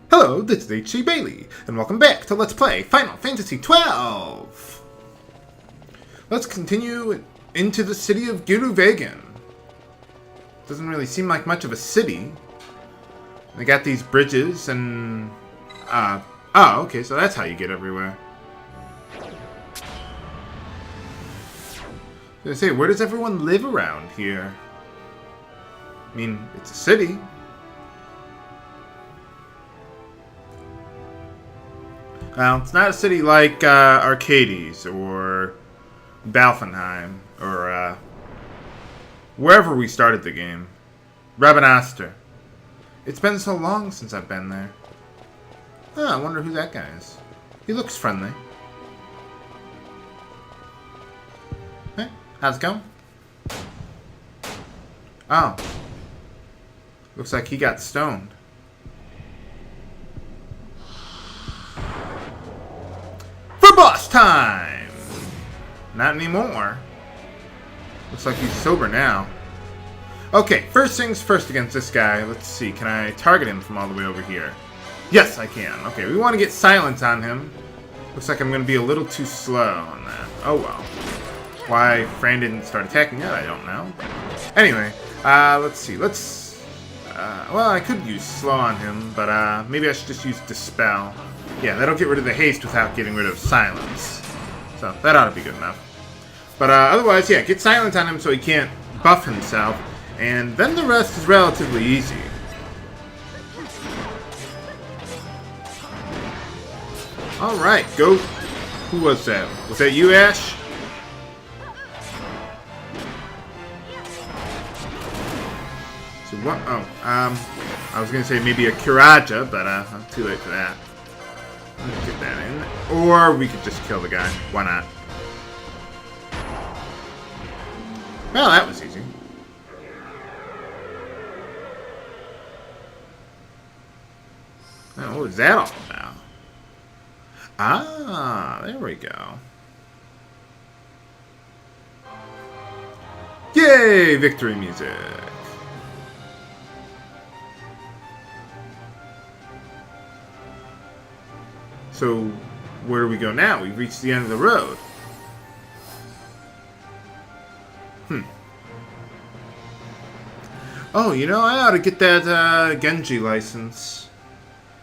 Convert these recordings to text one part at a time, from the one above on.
Hello, this is H.C. Bailey, and welcome back to Let's Play Final Fantasy XII! Let's continue into the city of Giruvegan. Doesn't really seem like much of a city. They got these bridges and... oh, okay, so that's how you get everywhere. I was gonna say, where does everyone live around here? I mean, it's a city. Well, it's not a city like Arcades or Balfenheim or wherever we started the game. Rabanastre. It's been so long since I've been there. Oh, I wonder who that guy is. He looks friendly. Hey, how's it going? Oh. Looks like he got stoned. Boss time! Not anymore. Looks like he's sober now. Okay, first things first against this guy. Let's see, can I target him from all the way over here? Yes, I can. Okay, we want to get silence on him. Looks like I'm going to be a little too slow on that. Oh well. Why Fran didn't start attacking yet, I don't know. Anyway, let's see. Well, I could use slow on him, but maybe I should just use dispel. Yeah, that'll get rid of the haste without getting rid of silence. So, that ought to be good enough. But otherwise, yeah, get silence on him so he can't buff himself. And then the rest is relatively easy. Alright, go. Who was that? Was that you, Ash? So what? Oh, I was going to say maybe a Kiraja, but I'm too late for that. Let's get that in. Or we could just kill the guy. Why not? Well, that was easy. Now, what was that all about? Ah, there we go. Yay! Victory music. So, where do we go now? We've reached the end of the road. Oh, you know, I ought to get that Genji license.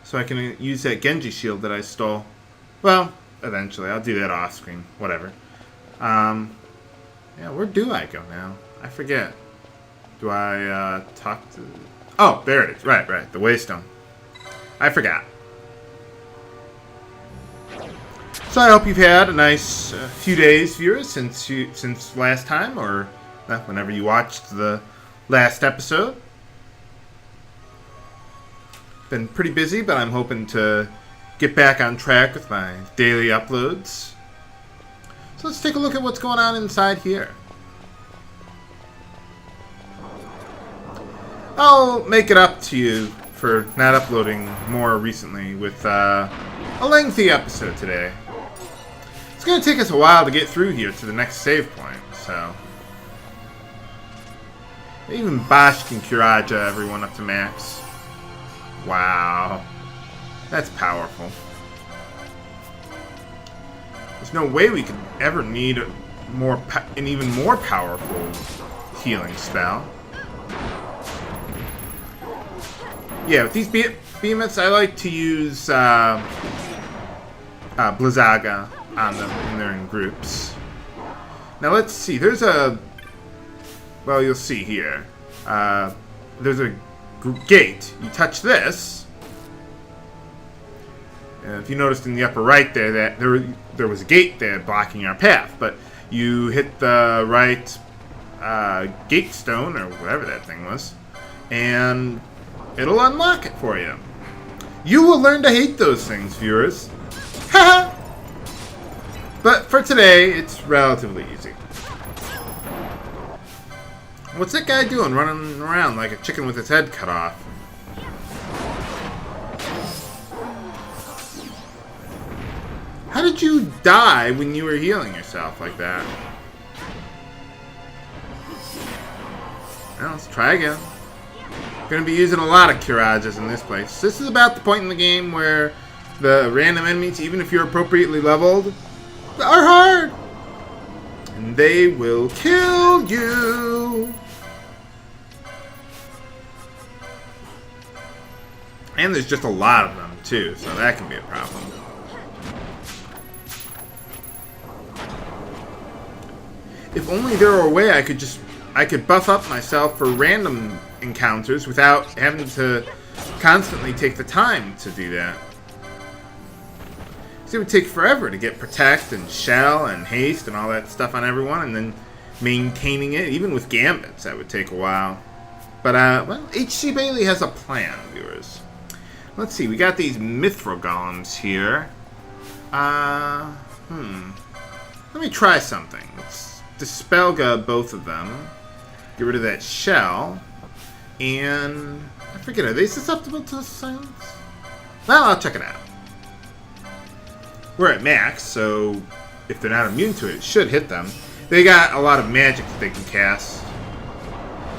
So I can use that Genji shield that I stole. Well, eventually. I'll do that off screen. Whatever. Yeah, where do I go now? I forget. Do I talk to... Oh, there it is. Right. The Waystone. I forgot. So I hope you've had a nice few days, viewers, since last time, or whenever you watched the last episode. Been pretty busy, but I'm hoping to get back on track with my daily uploads. So let's take a look at what's going on inside here. I'll make it up to you for not uploading more recently with a lengthy episode today. It's going to take us a while to get through here to the next save point, so... Even Bosch can Kiraja everyone up to max. Wow. That's powerful. There's no way we could ever need an even more powerful healing spell. Yeah, with these behemoths, I like to use Blizzaga on them when they're in groups. Now let's see. There's a... Well, you'll see here. There's a gate. You touch this. And if you noticed in the upper right there that there was a gate there blocking our path, but you hit the right gate stone or whatever that thing was, and it'll unlock it for you. You will learn to hate those things, viewers. Haha! But for today, it's relatively easy. What's that guy doing, running around like a chicken with its head cut off? How did you die when you were healing yourself like that? Well, let's try again. Gonna be using a lot of Kirages in this place. This is about the point in the game where the random enemies, even if you're appropriately leveled, are hard. And they will kill you. And there's just a lot of them, too, so that can be a problem. If only there were a way I could buff up myself for random encounters without having to constantly take the time to do that. Because it would take forever to get Protect and Shell and Haste and all that stuff on everyone, and then maintaining it, even with Gambits, that would take a while. But, well, H.C. Bailey has a plan, viewers. Let's see, we got these Mithril Golems here. Let me try something. Let's Dispelga both of them. Get rid of that shell. And I forget, are they susceptible to silence? Well, I'll check it out. We're at max, so if they're not immune to it, it should hit them. They got a lot of magic that they can cast.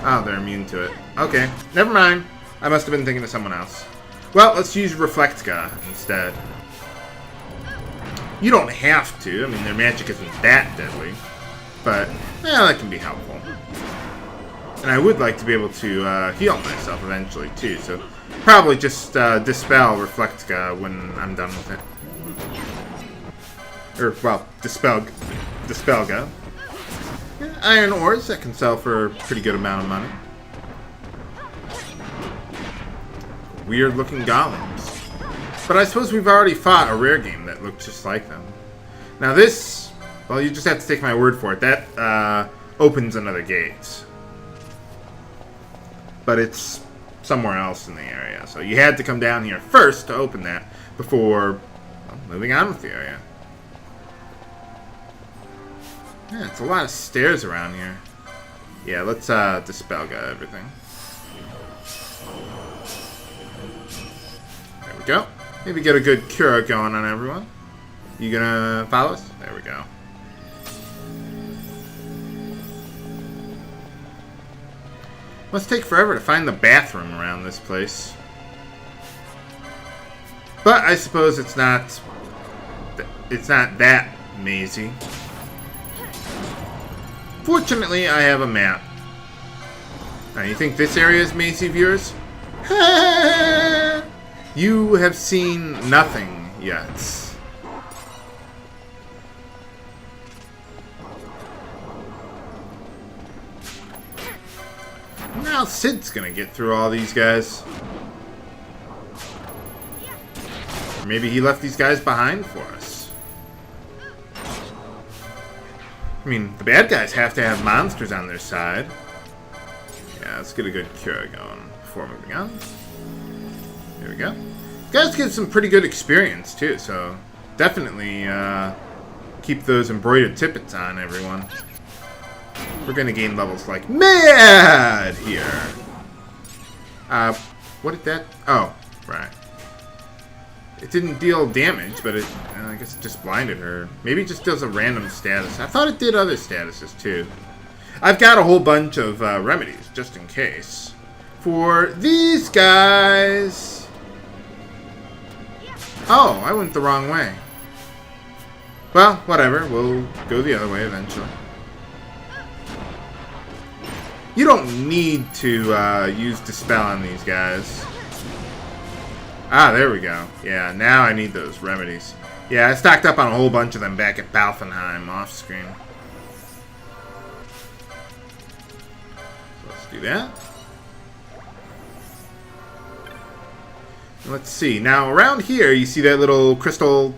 Oh, they're immune to it. Okay, never mind. I must have been thinking of someone else. Well, let's use Reflectka instead. You don't have to. I mean, their magic isn't that deadly. But, yeah, that can be helpful. And I would like to be able to heal myself eventually, too. So, probably just Dispel Reflectka when I'm done with it. Or, well, Dispelga. Yeah, iron ores, that can sell for a pretty good amount of money. Weird looking golems. But I suppose we've already fought a rare game that looked just like them. Now this, well, you just have to take my word for it. That opens another gate. But it's somewhere else in the area. So you had to come down here first to open that before, well, moving on with the area. Yeah, it's a lot of stairs around here. Yeah, let's Dispelga everything. There we go. Maybe get a good cure going on everyone. You gonna follow us? There we go. Must take forever to find the bathroom around this place. But I suppose it's not that mazy. Fortunately, I have a map. Now, you think this area is mazy, viewers? You have seen nothing yet. Now Sid's gonna get through all these guys. Or maybe he left these guys behind for us. I mean, the bad guys have to have monsters on their side. Yeah, let's get a good cure going before moving on. There we go. These guys get some pretty good experience too, so definitely keep those embroidered tippets on, everyone. We're gonna gain levels like mad here. What did that? Oh, right. It didn't deal damage, but it, I guess it just blinded her. Maybe it just does a random status. I thought it did other statuses too. I've got a whole bunch of remedies, just in case. For these guys. Oh, I went the wrong way. Well, whatever. We'll go the other way eventually. You don't need to use Dispel on these guys. Ah, there we go. Yeah, now I need those remedies. Yeah, I stocked up on a whole bunch of them back at Balfenheim off screen. So let's do that. Let's see. Now, around here, you see that little crystal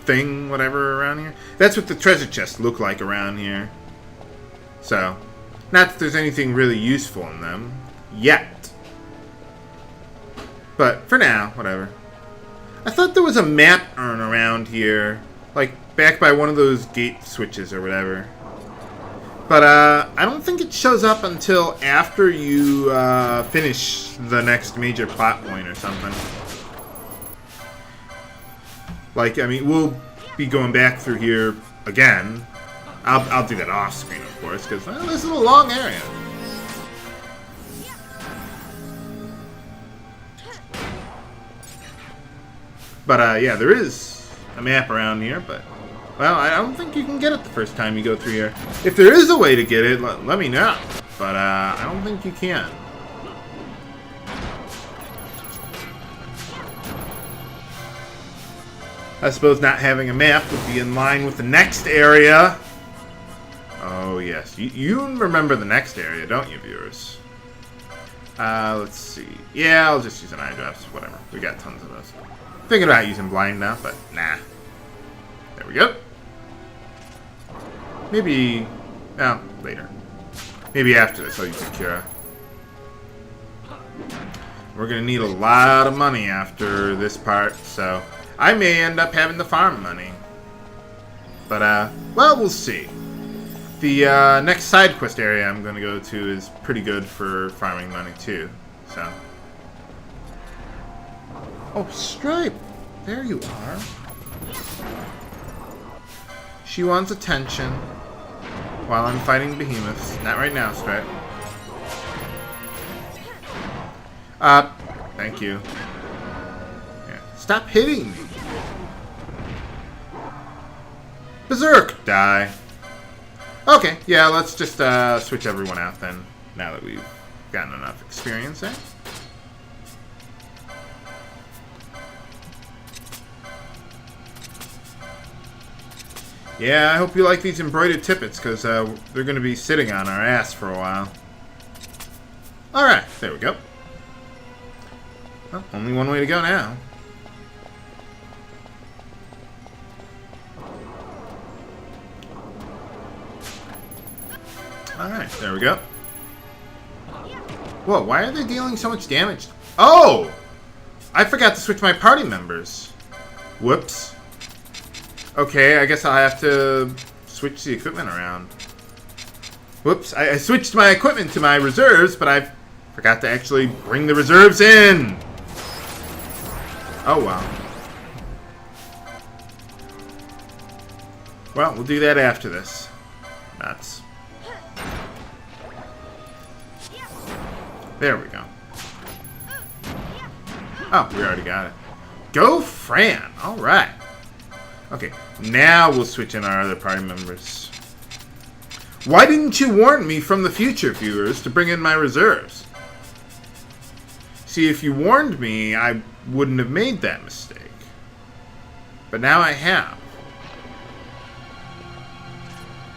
thing, whatever, around here? That's what the treasure chests look like around here. So, not that there's anything really useful in them. Yet. But, for now, whatever. I thought there was a map urn around here. Like, back by one of those gate switches or whatever. But, I don't think it shows up until after you, finish the next major plot point or something. Like, I mean, we'll be going back through here again. I'll do that off screen, of course, because, well, this is a long area. But yeah, there is a map around here, but well, I don't think you can get it the first time you go through here. If there is a way to get it, let me know. But I don't think you can. I suppose not having a map would be in line with the next area. Oh, yes. You remember the next area, don't you, viewers? Let's see. Yeah, I'll just use an eye drops. Whatever. We got tons of those. Thinking about using blind now, but nah. There we go. Maybe... oh, later. Maybe after this I'll use Akira. We're going to need a lot of money after this part, so... I may end up having to farm money. But, well, we'll see. The next side quest area I'm going to go to is pretty good for farming money, too. So. Oh, Stripe! There you are. She wants attention while I'm fighting behemoths. Not right now, Stripe. Thank you. Yeah. Stop hitting me! Berserk! Die. Okay, yeah, let's just switch everyone out then, now that we've gotten enough experience there. Yeah, I hope you like these embroidered tippets, because they're going to be sitting on our ass for a while. Alright, there we go. Well, only one way to go now. Alright, there we go. Whoa, why are they dealing so much damage? Oh! I forgot to switch my party members. Whoops. Okay, I guess I'll have to switch the equipment around. Whoops, I switched my equipment to my reserves, but I forgot to actually bring the reserves in. Oh, well. Well, we'll do that after this. Nuts. There we go. Oh, we already got it. Go Fran! Alright. Okay, now we'll switch in our other party members. Why didn't you warn me from the future, viewers, to bring in my reserves? See, if you warned me, I wouldn't have made that mistake. But now I have.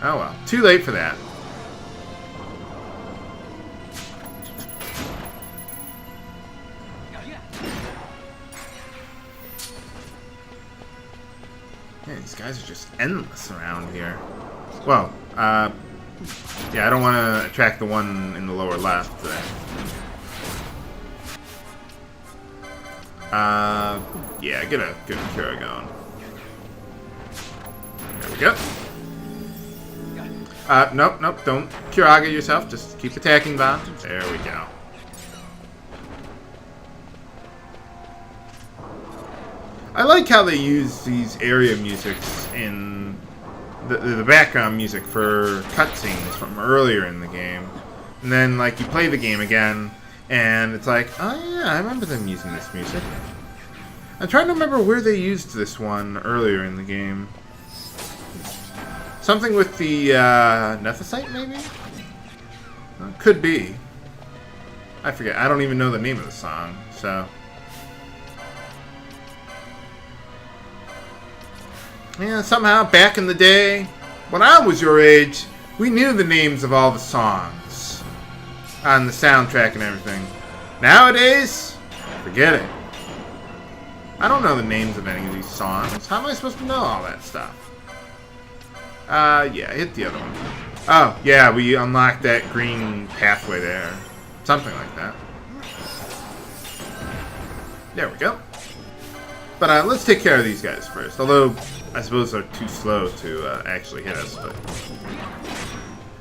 Oh well, too late for that. Man, these guys are just endless around here. Well, yeah, I don't want to attract the one in the lower left today. Yeah, get a good Kira going. There we go. Nope, don't Kiraga yourself. Just keep attacking Bond. There we go. I like how they use these area musics in the background music for cutscenes from earlier in the game. And then, like, you play the game again, and it's like, oh yeah, I remember them using this music. I'm trying to remember where they used this one earlier in the game. Something with the nethicite, maybe? Could be. I forget. I don't even know the name of the song, so... Yeah, somehow, back in the day, when I was your age, we knew the names of all the songs on the soundtrack and everything. Nowadays, forget it. I don't know the names of any of these songs. How am I supposed to know all that stuff? Yeah, hit the other one. Oh, yeah, we unlocked that green pathway there. Something like that. There we go. But let's take care of these guys first. Although, I suppose they're too slow to actually hit us. But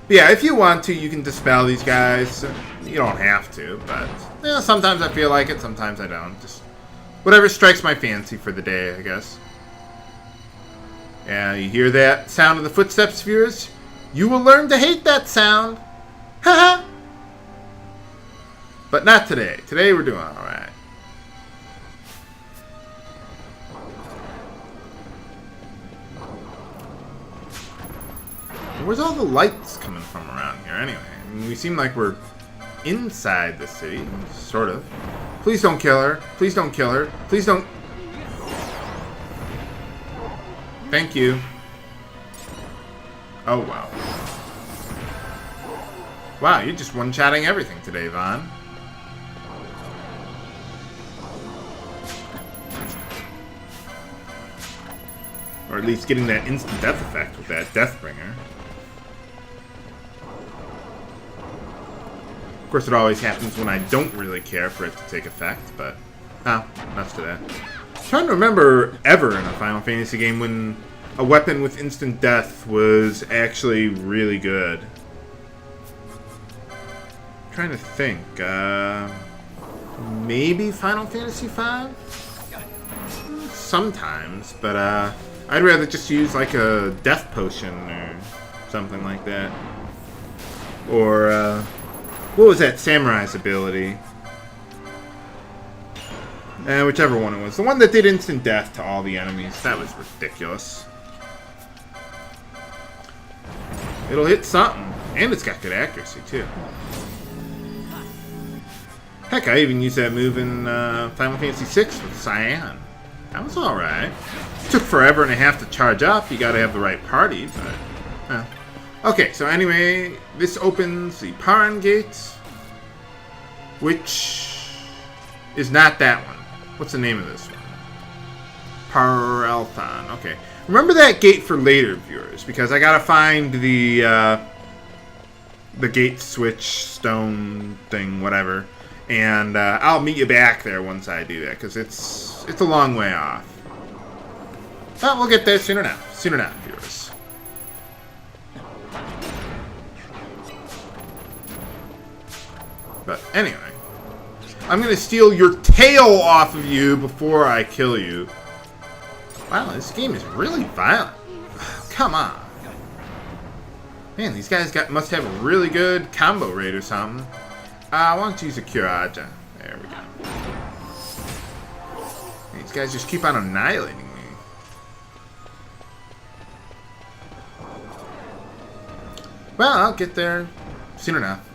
yeah, if you want to, you can dispel these guys. You don't have to, but yeah, sometimes I feel like it, sometimes I don't. Just whatever strikes my fancy for the day, I guess. Yeah, you hear that sound of the footsteps, viewers? You will learn to hate that sound. Haha! But not today. Today we're doing alright. Where's all the lights coming from around here anyway? I mean, we seem like we're inside the city, sort of. Please don't kill her. Please don't kill her. Please don't... Thank you. Oh, wow. Wow, you're just one-shotting everything today, Vaughn. Or at least getting that instant death effect with that Deathbringer. Of course, it always happens when I don't really care for it to take effect, but... Oh, nuts to that. I'm trying to remember ever in a Final Fantasy game when a weapon with instant death was actually really good. I'm trying to think. Maybe Final Fantasy V? Sometimes, but I'd rather just use like a death potion or something like that. Or, what was that samurai's ability? Whichever one it was. The one that did instant death to all the enemies. That was ridiculous. It'll hit something. And it's got good accuracy, too. Heck, I even used that move in Final Fantasy VI with Cyan. That was alright. Took forever and a half to charge up. You gotta have the right party, but... Okay, so anyway, this opens the Paran Gate, which is not that one. What's the name of this one? Paralthon. Okay. Remember that gate for later viewers, because I gotta find the gate switch stone thing, whatever, and I'll meet you back there once I do that, because it's a long way off. But we'll get there soon enough. Soon enough, viewers. But anyway, I'm gonna steal your tail off of you before I kill you. Wow, this game is really violent. Come on. Man, these guys must have a really good combo rate or something. Why don't you use a Curaja? There we go. These guys just keep on annihilating me. Well, I'll get there soon enough.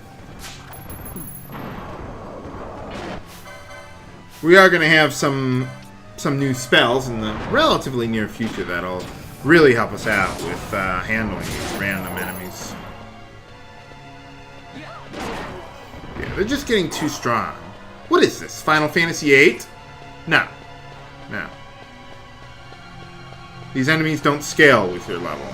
We are going to have some new spells in the relatively near future that'll really help us out with handling these random enemies. Yeah, they're just getting too strong. What is this, Final Fantasy VIII? No. No. These enemies don't scale with your level.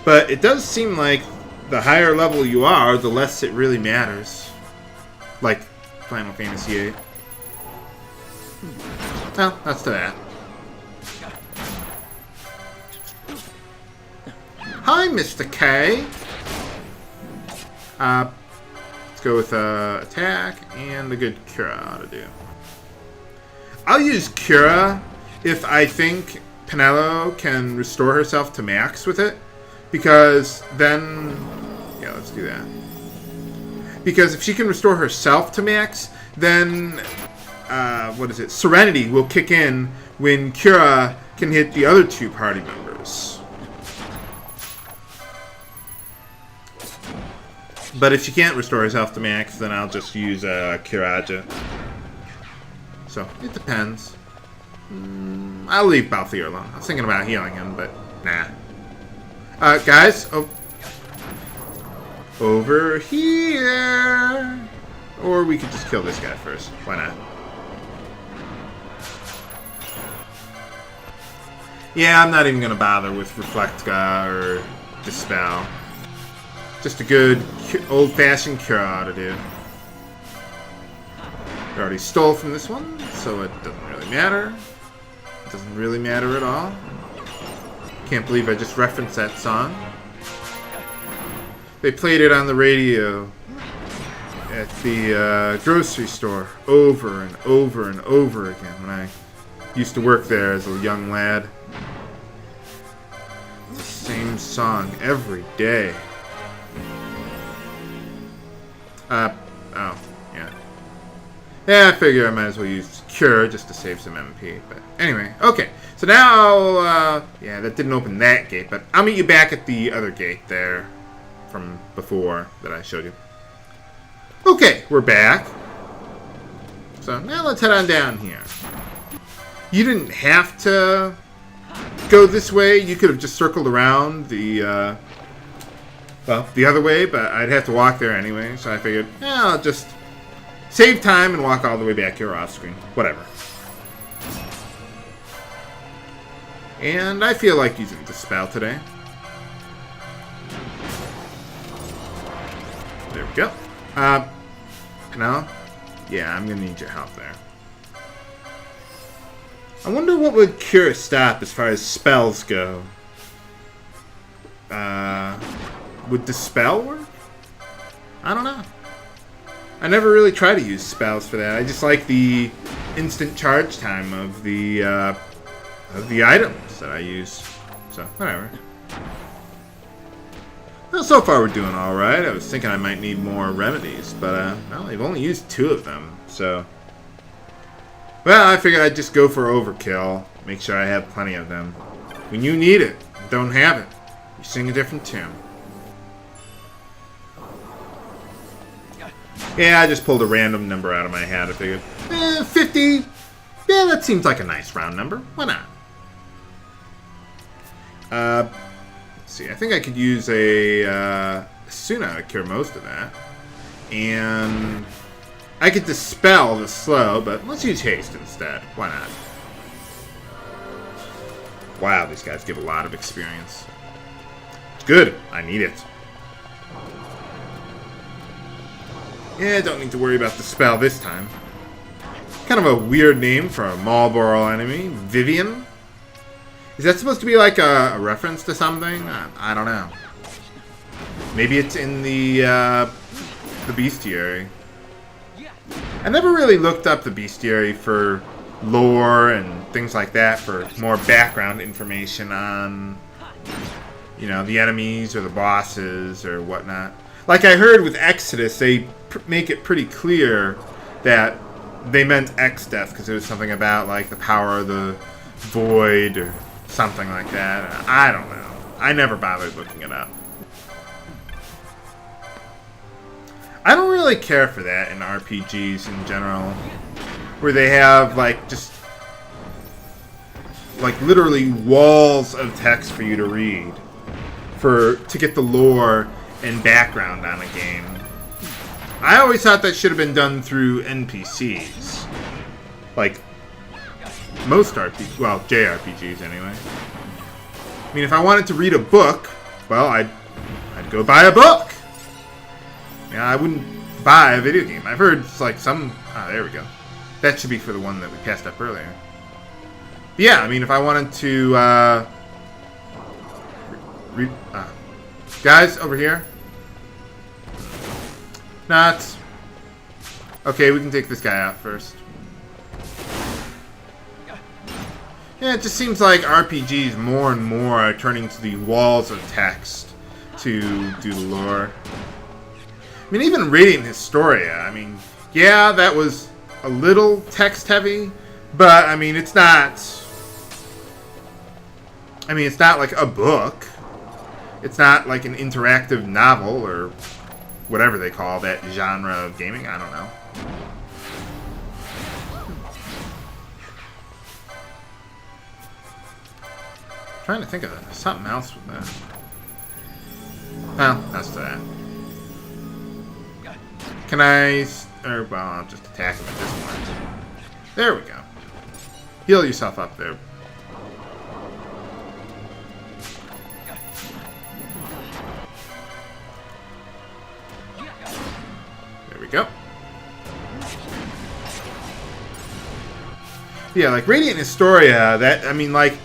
But it does seem like the higher level you are, the less it really matters. Like Final Fantasy VIII. Well, that's to that. Hi, Mr. K. Let's go with attack and a good Cura ought to do. I'll use Cura if I think Penelo can restore herself to max with it, because then, yeah, let's do that. Because if she can restore herself to max, then what is it? Serenity will kick in when Cura can hit the other two party members. But if she can't restore herself to max, then I'll just use Curaja. So, it depends. I'll leave Balthier alone. I was thinking about healing him, but nah. Guys, over here. Or we could just kill this guy first. Why not? Yeah, I'm not even going to bother with Reflectka or Dispel. Just a good old-fashioned cure ought to do. We already stole from this one, so it doesn't really matter. It doesn't really matter at all. Can't believe I just referenced that song. They played it on the radio at the grocery store over and over and over again when I used to work there as a young lad. It's the same song every day. Oh, yeah. Yeah, I figure I might as well use cure just to save some MP. But anyway, okay. So now, yeah, that didn't open that gate, but I'll meet you back at the other gate there from before that I showed you. Okay, we're back. So now let's head on down here. You didn't have to go this way. You could have just circled around the, well, the other way, but I'd have to walk there anyway. So I figured, yeah, I'll just save time and walk all the way back here off screen. Whatever. And I feel like using the spell today. There we go. No? Yeah, I'm gonna need your help there. I wonder what would cure stop as far as spells go. Would Dispel work? I don't know. I never really try to use spells for that. I just like the instant charge time of the items that I use. So, whatever. Well, so far we're doing alright. I was thinking I might need more remedies, but, well, I've only used 2 of them, so... Well, I figured I'd just go for overkill. Make sure I have plenty of them. When you need it, and don't have it, you sing a different tune. Yeah, I just pulled a random number out of my hat. I figured, 50. Yeah, that seems like a nice round number. Why not? Let's see. I think I could use a Suna to cure most of that. And I could Dispel the slow, but let's use Haste instead. Why not? Wow, these guys give a lot of experience. It's good. I need it. Yeah, don't need to worry about the spell this time. Kind of a weird name for a Marlboro enemy. Vivian? Is that supposed to be like a reference to something? I don't know. Maybe it's in the bestiary. I never really looked up the bestiary for lore and things like that, for more background information on, you know, the enemies or the bosses or whatnot. Like I heard with Exodus, they make it pretty clear that they meant X-Death because it was something about like the power of the void or something like that. I don't know. I never bothered looking it up. I don't really care for that in RPGs in general, where they have like just like literally walls of text for you to read to get the lore and background on a game. I always thought that should have been done through NPCs. Like, most RPGs, well, JRPGs anyway. I mean, if I wanted to read a book, well, I'd go buy a book. Yeah, I wouldn't buy a video game. I've heard it's like some... Ah, there we go. That should be for the one that we passed up earlier. But yeah, I mean, if I wanted to, guys, over here. Nuts. Okay, we can take this guy out first. Yeah, it just seems like RPGs more and more are turning to the walls of text to do the lore. I mean, even Radiant Historia, I mean, yeah, that was a little text-heavy, but, I mean, it's not... I mean, it's not like a book. It's not like an interactive novel or whatever they call that genre of gaming. I don't know. I'm trying to think of something else with that. Well, that's that. Can I... Or, well, I'll just attack him at this point. There we go. Heal yourself up there. There we go. Yeah, like Radiant Historia, that, I mean, like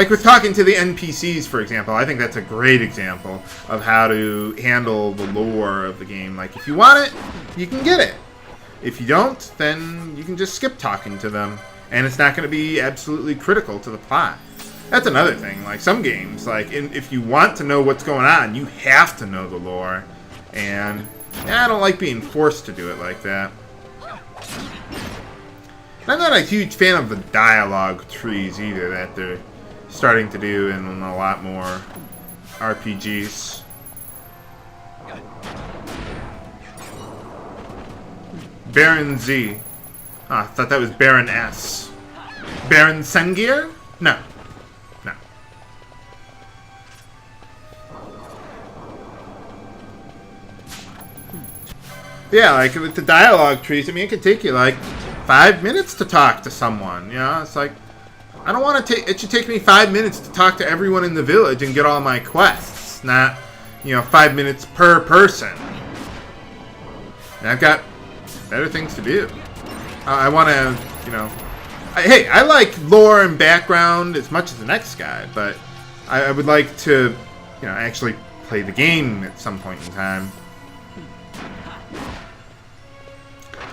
with talking to the NPCs, for example, I think that's a great example of how to handle the lore of the game. Like, if you want it, you can get it. If you don't, then you can just skip talking to them, and it's not going to be absolutely critical to the plot. That's another thing. Like, some games, like, if you want to know what's going on, you have to know the lore, and yeah, I don't like being forced to do it like that. I'm not a huge fan of the dialogue trees either that they're starting to do in a lot more RPGs. Baron Z. Oh, I thought that was Baron S. Baron Sengir? No. No. Yeah, like with the dialogue trees, I mean, it could take you like 5 minutes to talk to someone. You know, it's like, I don't want to take, it should take me 5 minutes to talk to everyone in the village and get all my quests, not, 5 minutes per person. And I've got better things to do. I want to, hey, I like lore and background as much as the next guy, but I would like to, actually play the game at some point in time.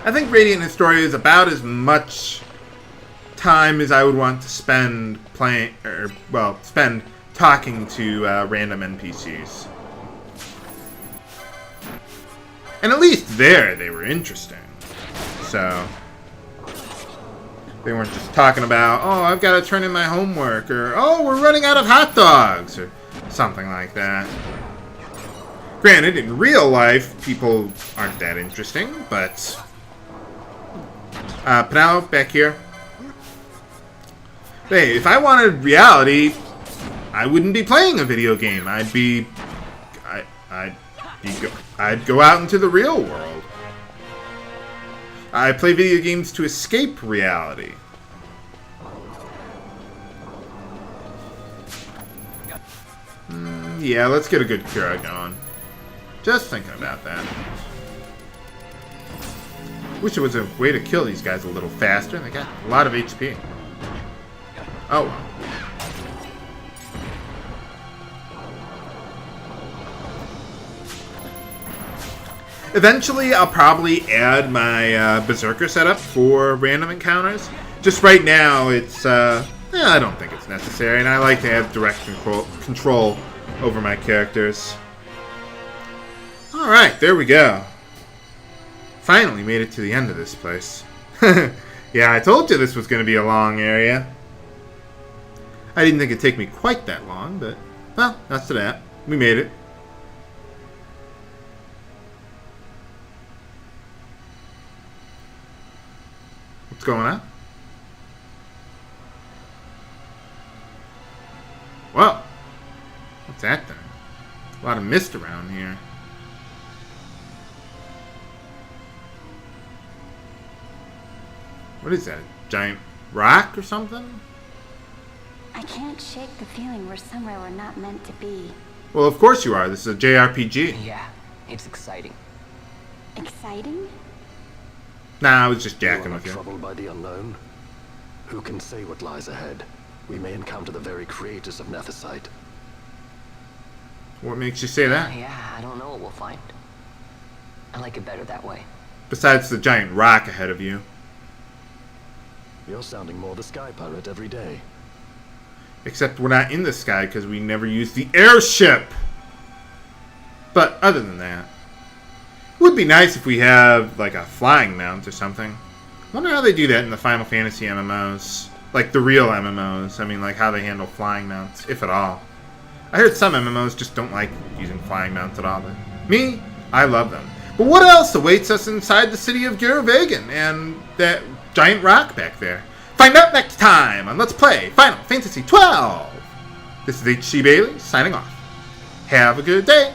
I think Radiant Historia is about as much time as I would want to spend playing, spend talking to random NPCs. And at least there, they were interesting. So, they weren't just talking about, oh, I've got to turn in my homework, or, oh, we're running out of hot dogs, or something like that. Granted, in real life, people aren't that interesting, but... Penelope, back here. Hey, if I wanted reality, I wouldn't be playing a video game. I'd go out into the real world. I play video games to escape reality. Yeah, let's get a good cure going. Just thinking about that. Wish there was a way to kill these guys a little faster. They got a lot of HP. Oh well. Eventually, I'll probably add my Berserker setup for random encounters. Just right now, it's, I don't think it's necessary, and I like to have direct control over my characters. Alright, there we go. Finally made it to the end of this place. Yeah, I told you this was going to be a long area. I didn't think it'd take me quite that long, but, well, that's to that. We made it. What's going on? Whoa. What's that thing? A lot of mist around here. What is that? A giant rock or something? I can't shake the feeling we're somewhere we're not meant to be. Well, of course you are. This is a JRPG. Yeah, it's exciting. Exciting? Nah, I was just jacking with you. Troubled by the unknown? Who can say what lies ahead? We may encounter the very creators of nethicite. What makes you say that? Yeah, I don't know what we'll find. I like it better that way. Besides the giant rock ahead of you. You're sounding more the Sky Pirate every day. Except we're not in the sky because we never used the airship. But other than that, it would be nice if we have like a flying mount or something. I wonder how they do that in the Final Fantasy MMOs. Like the real MMOs. I mean, like how they handle flying mounts, if at all. I heard some MMOs just don't like using flying mounts at all. But me, I love them. But what else awaits us inside the city of Giruvegan and that giant rock back there? Find out next time on Let's Play Final Fantasy XII. This is HC Bailey signing off. Have a good day.